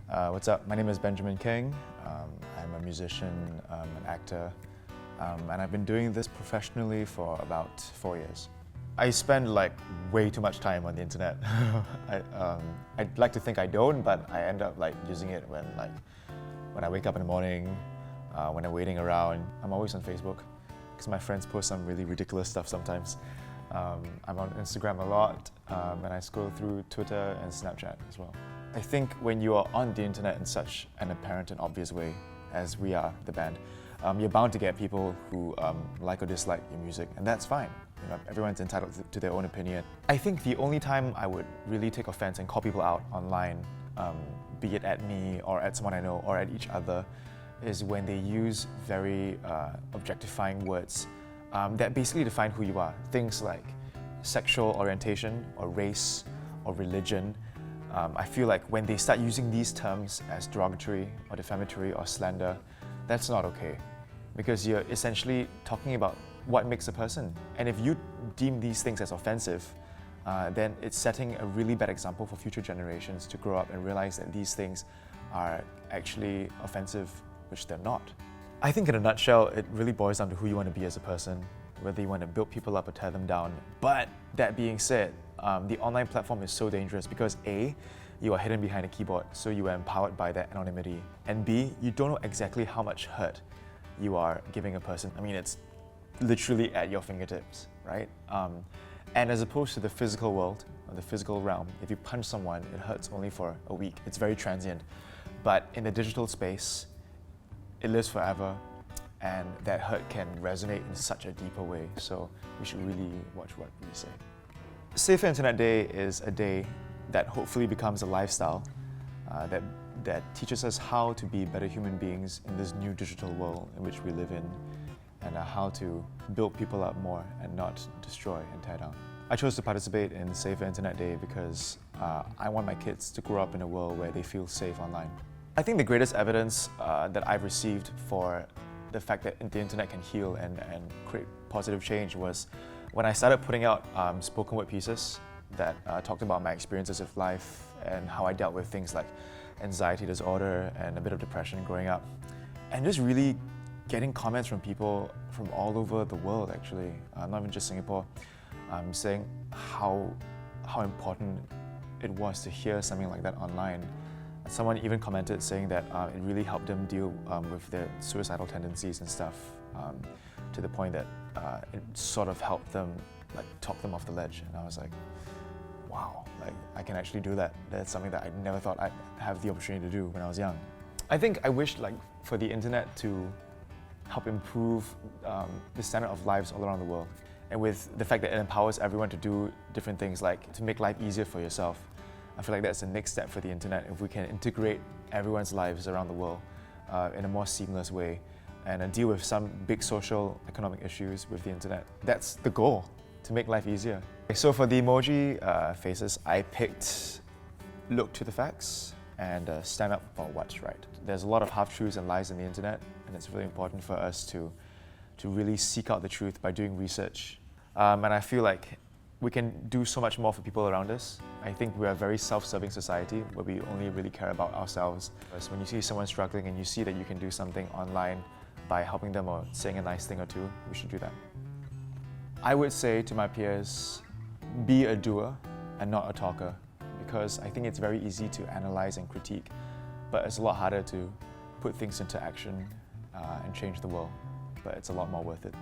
What's up? My name is Benjamin Kheng. I'm a musician, an actor, and I've been doing this professionally for about 4 years. I spend way too much time on the internet. I'd like to think I don't, but I end up using it when I wake up in the morning, when I'm waiting around. I'm always on Facebook because my friends post some really ridiculous stuff sometimes. I'm on Instagram a lot, and I scroll through Twitter and Snapchat as well. I think when you are on the internet in such an apparent and obvious way, as we are, the band, you're bound to get people who like or dislike your music, and that's fine. You know, everyone's entitled to their own opinion. I think the only time I would really take offense and call people out online, be it at me or at someone I know or at each other, is when they use very objectifying words that basically define who you are. Things like sexual orientation or race or religion. I feel like when they start using these terms as derogatory or defamatory or slander, that's not okay. Because you're essentially talking about what makes a person. And if you deem these things as offensive, then it's setting a really bad example for future generations to grow up and realize that these things are actually offensive, which they're not. I think in a nutshell, it really boils down to who you want to be as a person, whether you want to build people up or tear them down. But that being said, the online platform is so dangerous because A, you are hidden behind a keyboard, so you are empowered by that anonymity. And B, you don't know exactly how much hurt you are giving a person. I mean, it's literally at your fingertips, right? And as opposed to the physical world, or the physical realm, if you punch someone, it hurts only for a week. It's very transient. But in the digital space, it lives forever, and that hurt can resonate in such a deeper way. So we should really watch what we say. Safer Internet Day is a day that hopefully becomes a lifestyle that teaches us how to be better human beings in this new digital world in which we live in, and how to build people up more and not destroy and tear down. I chose to participate in Safer Internet Day because I want my kids to grow up in a world where they feel safe online. I think the greatest evidence that I've received for the fact that the internet can heal and create positive change was when I started putting out spoken word pieces that talked about my experiences of life and how I dealt with things like anxiety disorder and a bit of depression growing up. And just really getting comments from people from all over the world, actually, not even just Singapore, saying how important it was to hear something like that online. Someone even commented saying that it really helped them deal with their suicidal tendencies and stuff, to the point that it sort of helped them talk them off the ledge. And I was like, wow, I can actually do that. That's something that I never thought I'd have the opportunity to do when I was young. I think I wish for the internet to help improve the standard of lives all around the world. And with the fact that it empowers everyone to do different things, like to make life easier for yourself, I feel like that's the next step for the internet. If we can integrate everyone's lives around the world in a more seamless way and deal with some big social, economic issues with the internet. That's the goal, to make life easier. So for the emoji faces, I picked look to the facts and stand up for what's right. There's a lot of half-truths and lies on the internet, and it's really important for us to really seek out the truth by doing research. And I feel like we can do so much more for people around us. I think we're a very self-serving society where we only really care about ourselves. So when you see someone struggling and you see that you can do something online by helping them or saying a nice thing or two, we should do that. I would say to my peers, be a doer and not a talker, because I think it's very easy to analyze and critique, but it's a lot harder to put things into action and change the world, but it's a lot more worth it.